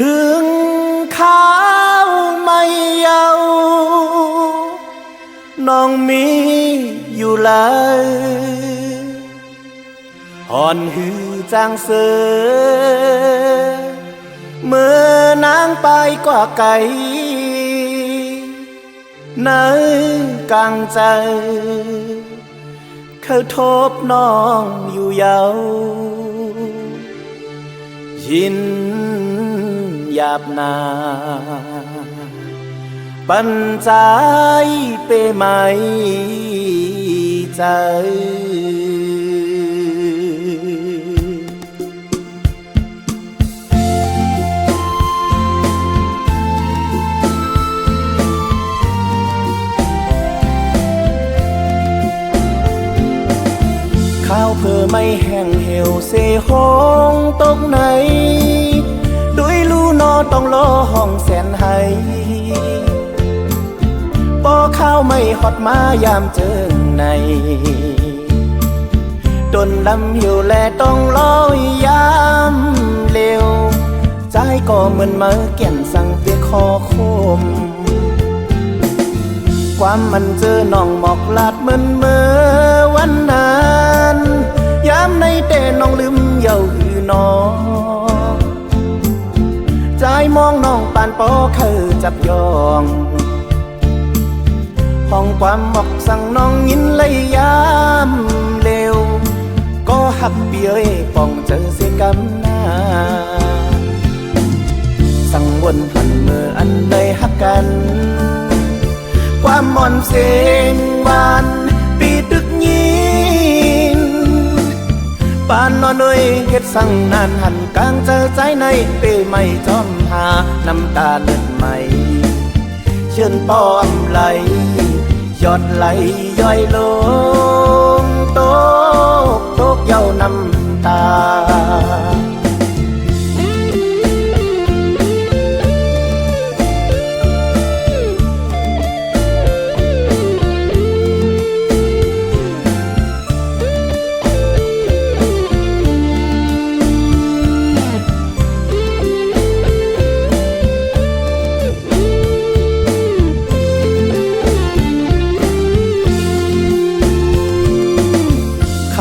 ถึงข้าวไม่เยาน้องมีอยู่เลยหอนหือจางเสือเมื่อนางไปกว่าไก่ในกลางใจเขาทบน้องอยู่เยายินหยาบนาปัญใจเปไหมใจข้าวเพื่อไม่แห้งเหี่ยวเสห้องตกไหนด้วยลูนอต้องรอห้องแสนให้ปอข้าวไม่หอดมายามเจิงในดนลำหิวแลต้องรอยามเร็วใจก็เหมือนมาเกี่ยนสั่งเปียคอคมความมันเจอน้องหมอกลาดเหมือนเมื่อวันนั้นยามในเต้น้องลืมเยาหือน้องใจมองน้องปานปอคือจับยองห้องความหมอกสั่งน้องยินเลยยามเร็วก็หักเปียยป่องเจอเสียกำหน้าสั่งวนพันเมื่ออันใดหักกันความมอนเสียงบานปีตึกยินปานนอนด้วยเฮ็ดสั่งนานหันกลางเจอใจในเปไม่จอมหาน้ำตาเลือดใหม่เชิญป้อมไหลยอดไหลย่อยลงโตกโตกเย้าน้ำตา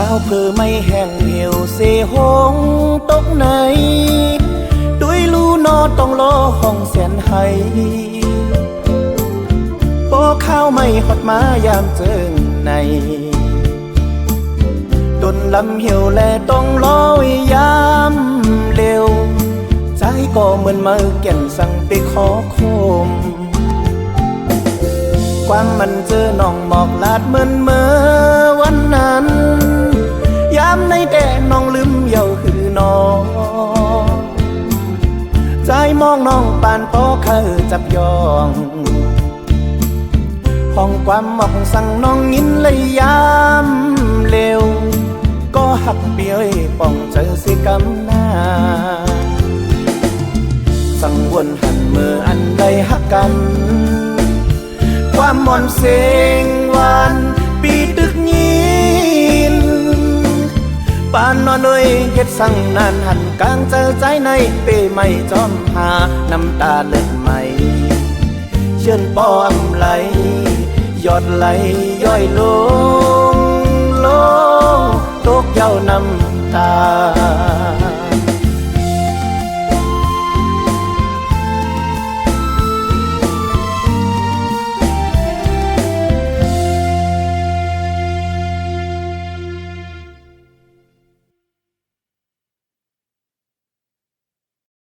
ข้าวเพื่อไม่แห้งเหี่ยวเสหงตกไหนด้วยลูนอต้องรอห้องแสนให้ปอข้าวไม่หอดมายามเจิงในดนลำเหี่ยวแลต้องรอยามเร็วใจก็เหมือนมาแก่นสั่งไปขอคมความมันเจอน้องหมอกลาดเหมือนเมื่อวันนั้นยามในแต่น้องลืมเยาคือน้องใจมองน้องปานปอคือจับยองห้องความหมอกสั่งน้องยินเลยยามเร็วก็หักเปียยป่องเจอสิกำหน้าสั่งวนหันเมื่ออันใดหักกันความมอนเสียงหวานปีตึกยินปานนอนด้วยเฮ็ดสั่งนานหันกลางเจอใจในเปไม่จอมหาน้ำตาเลือดใหม่เชิญป้อมไหลยอดไหลย่อยลงโลกตกเย้าน้ำตา